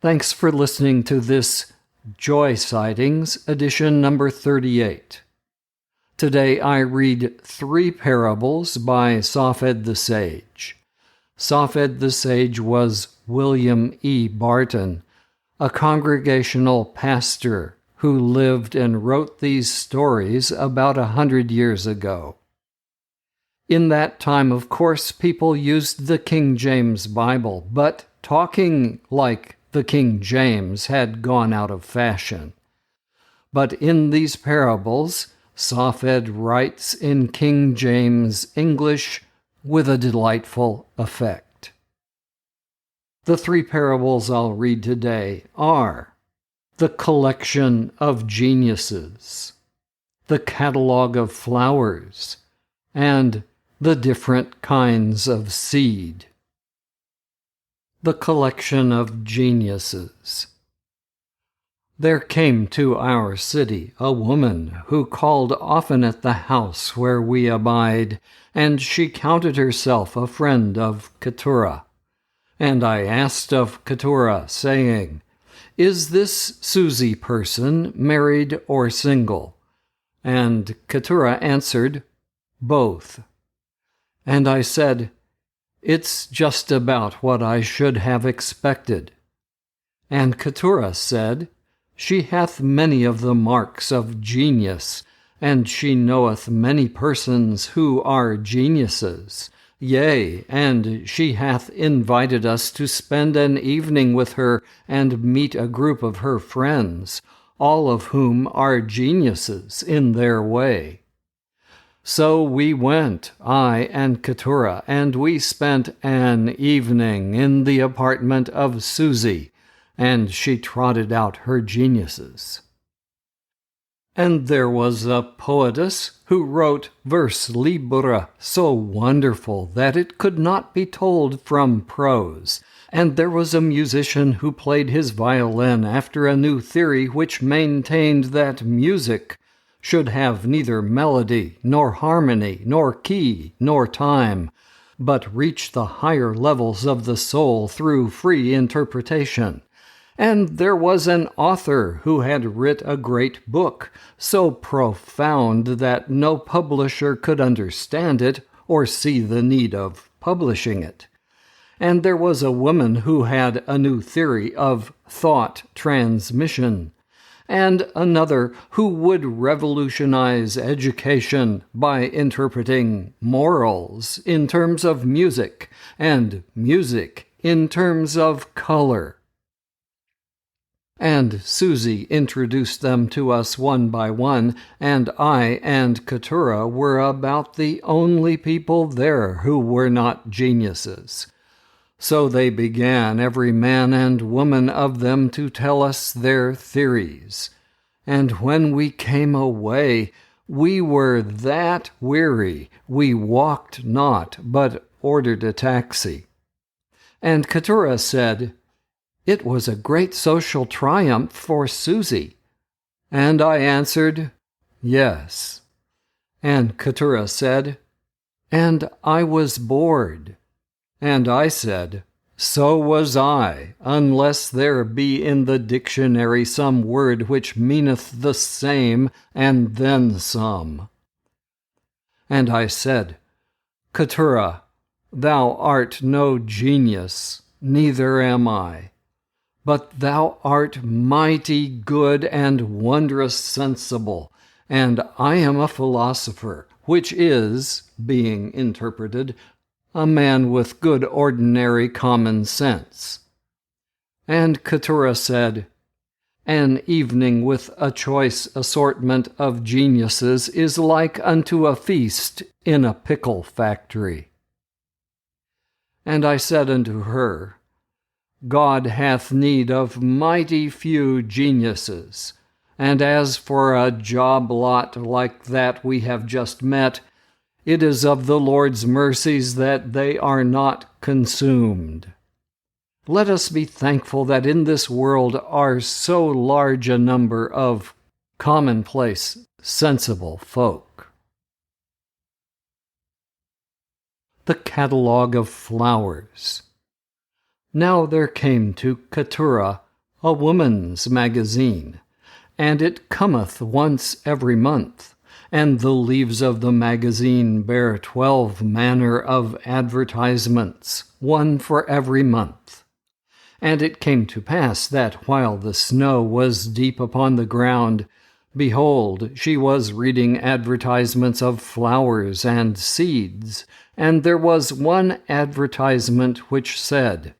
Thanks for listening to this Joy Sightings, edition number 38. Today I read 3 parables by Safed the Sage. Safed the Sage was William E. Barton, a congregational pastor who lived and wrote these stories about 100 years ago. In that time, of course, people used the King James Bible, but talking like the King James had gone out of fashion. But in these parables, Safed writes in King James English with a delightful effect. The 3 parables I'll read today are the Collection of Geniuses, the Catalogue of Flowers, and the Different Kinds of Seed. The Collection of Geniuses. There came to our city a woman who called often at the house where we abide, and she counted herself a friend of Keturah. And I asked of Keturah, saying, "Is this Susie person married or single?" And Keturah answered, "Both." And I said, "It's just about what I should have expected." And Keturah said, "She hath many of the marks of genius, and she knoweth many persons who are geniuses. Yea, and she hath invited us to spend an evening with her and meet a group of her friends, all of whom are geniuses in their way." So we went, I and Keturah, and we spent an evening in the apartment of Susie, and she trotted out her geniuses. And there was a poetess who wrote vers libre so wonderful that it could not be told from prose, and there was a musician who played his violin after a new theory which maintained that music should have neither melody, nor harmony, nor key, nor time, but reach the higher levels of the soul through free interpretation. And there was an author who had writ a great book, so profound that no publisher could understand it or see the need of publishing it. And there was a woman who had a new theory of thought transmission, and another who would revolutionize education by interpreting morals in terms of music, and music in terms of color. And Susie introduced them to us one by one, and I and Keturah were about the only people there who were not geniuses. So they began, every man and woman of them, to tell us their theories. And when we came away, we were that weary, we walked not, but ordered a taxi. And Keturah said, "It was a great social triumph for Susie." And I answered, "Yes." And Keturah said, "And I was bored." And I said, "So was I, unless there be in the dictionary some word which meaneth the same and then some." And I said, "Keturah, thou art no genius, neither am I. But thou art mighty good and wondrous sensible, and I am a philosopher, which is, being interpreted, a man with good ordinary common sense." And Keturah said, "An evening with a choice assortment of geniuses is like unto a feast in a pickle factory." And I said unto her, "God hath need of mighty few geniuses, and as for a job lot like that we have just met, it is of the Lord's mercies that they are not consumed. Let us be thankful that in this world are so large a number of commonplace, sensible folk." The Catalogue of Flowers. Now there came to Keturah a woman's magazine, and it cometh once every month, and the leaves of the magazine bear 12 manner of advertisements, one for every month. And it came to pass that while the snow was deep upon the ground, behold, she was reading advertisements of flowers and seeds, and there was one advertisement which said,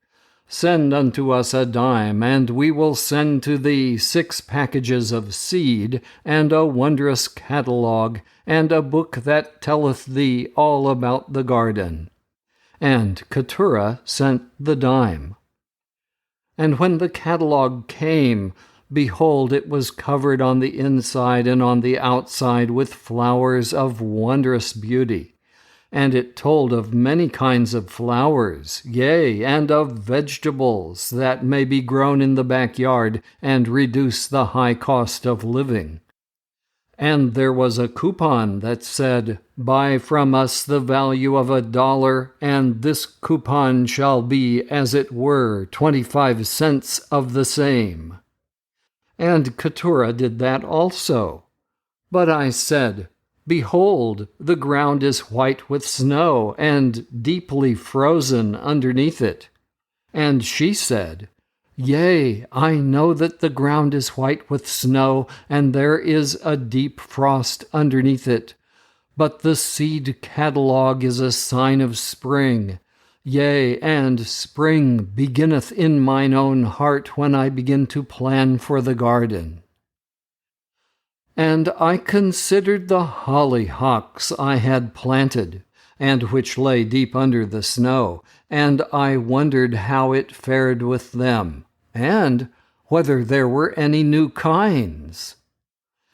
Send unto us a dime, and we will send to thee 6 packages of seed, and a wondrous catalogue, and a book that telleth thee all about the garden. And Keturah sent the dime. And when the catalogue came, behold, it was covered on the inside and on the outside with flowers of wondrous beauty. And it told of many kinds of flowers, yea, and of vegetables that may be grown in the backyard and reduce the high cost of living. And there was a coupon that said, Buy from us the value of $1, and this coupon shall be, as it were, 25 cents of the same. And Keturah did that also. But I said, Behold, the ground is white with snow, and deeply frozen underneath it. And she said, Yea, I know that the ground is white with snow, and there is a deep frost underneath it. But the seed catalogue is a sign of spring. Yea, and spring beginneth in mine own heart when I begin to plan for the garden. And I considered the hollyhocks I had planted, and which lay deep under the snow, and I wondered how it fared with them, and whether there were any new kinds.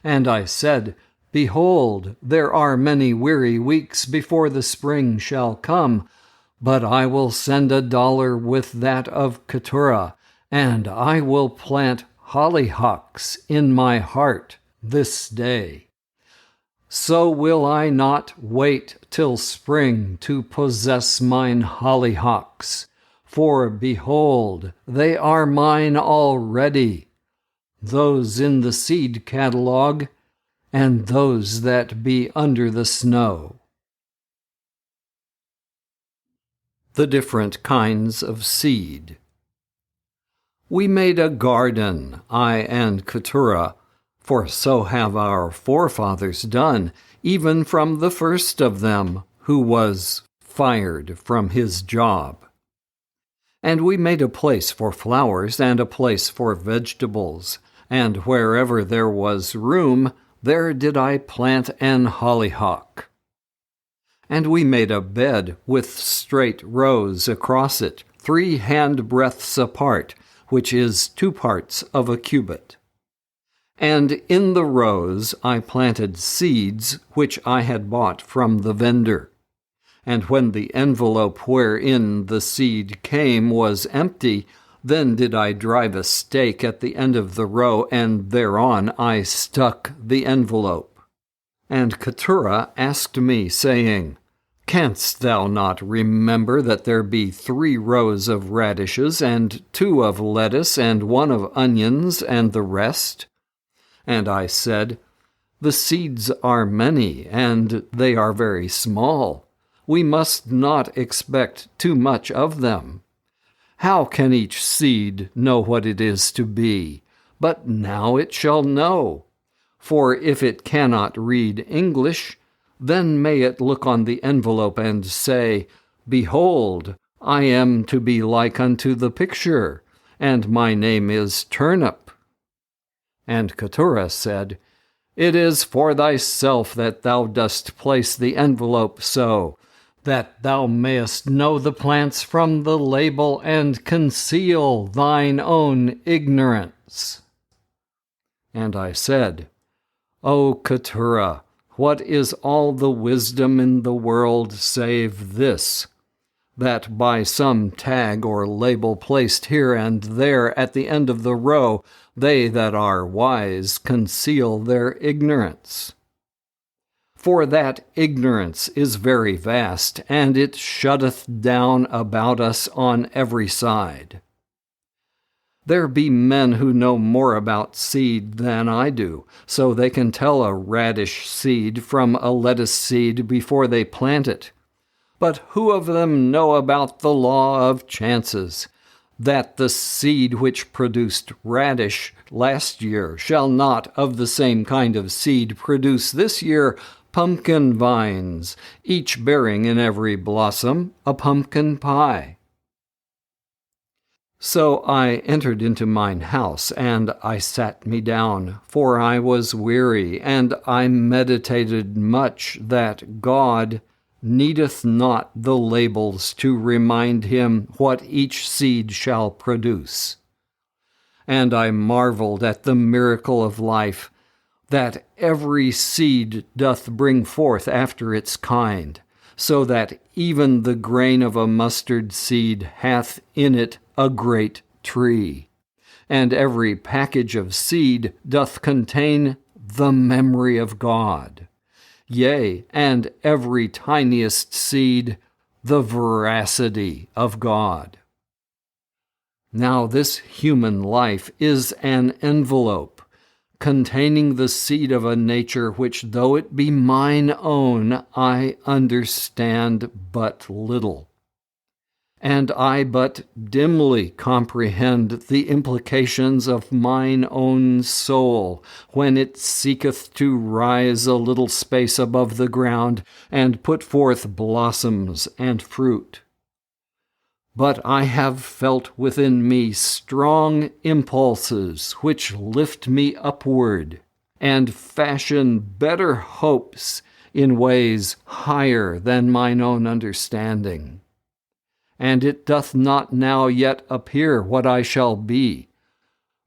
And I said, Behold, there are many weary weeks before the spring shall come, but I will send $1 with that of Keturah, and I will plant hollyhocks in my heart this day. So will I not wait till spring to possess mine hollyhocks, for behold, they are mine already, those in the seed catalogue, and those that be under the snow. The different kinds of seed. We made a garden, I and Keturah, for so have our forefathers done, even from the first of them, who was fired from his job. And we made a place for flowers and a place for vegetables, and wherever there was room, there did I plant an hollyhock. And we made a bed with straight rows across it, 3 handbreadths apart, which is 2 parts of a cubit. And in the rows I planted seeds which I had bought from the vendor. And when the envelope wherein the seed came was empty, then did I drive a stake at the end of the row, and thereon I stuck the envelope. And Keturah asked me, saying, Canst thou not remember that there be 3 rows of radishes, and 2 of lettuce, and 1 of onions, and the rest? And I said, The seeds are many, and they are very small. We must not expect too much of them. How can each seed know what it is to be? But now it shall know. For if it cannot read English, then may it look on the envelope and say, Behold, I am to be like unto the picture, and my name is Turnip. And Keturah said, It is for thyself that thou dost place the envelope so, that thou mayest know the plants from the label and conceal thine own ignorance. And I said, O Keturah, what is all the wisdom in the world save this, that by some tag or label placed here and there at the end of the row, they that are wise conceal their ignorance? For that ignorance is very vast, and it shutteth down about us on every side. There be men who know more about seed than I do, so they can tell a radish seed from a lettuce seed before they plant it. But who of them know about the law of chances, that the seed which produced radish last year shall not of the same kind of seed produce this year pumpkin vines, each bearing in every blossom a pumpkin pie? So I entered into mine house, and I sat me down, for I was weary, and I meditated much that God needeth not the labels to remind him what each seed shall produce. And I marveled at the miracle of life, that every seed doth bring forth after its kind, so that even the grain of a mustard seed hath in it a great tree, and every package of seed doth contain the memory of God. Yea, and every tiniest seed, the veracity of God. Now this human life is an envelope, containing the seed of a nature which, though it be mine own, I understand but little. And I but dimly comprehend the implications of mine own soul when it seeketh to rise a little space above the ground and put forth blossoms and fruit. But I have felt within me strong impulses which lift me upward and fashion better hopes in ways higher than mine own understanding. And it doth not now yet appear what I shall be,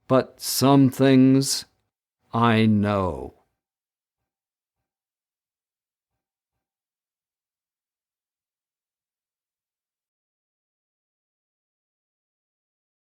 but some things I know.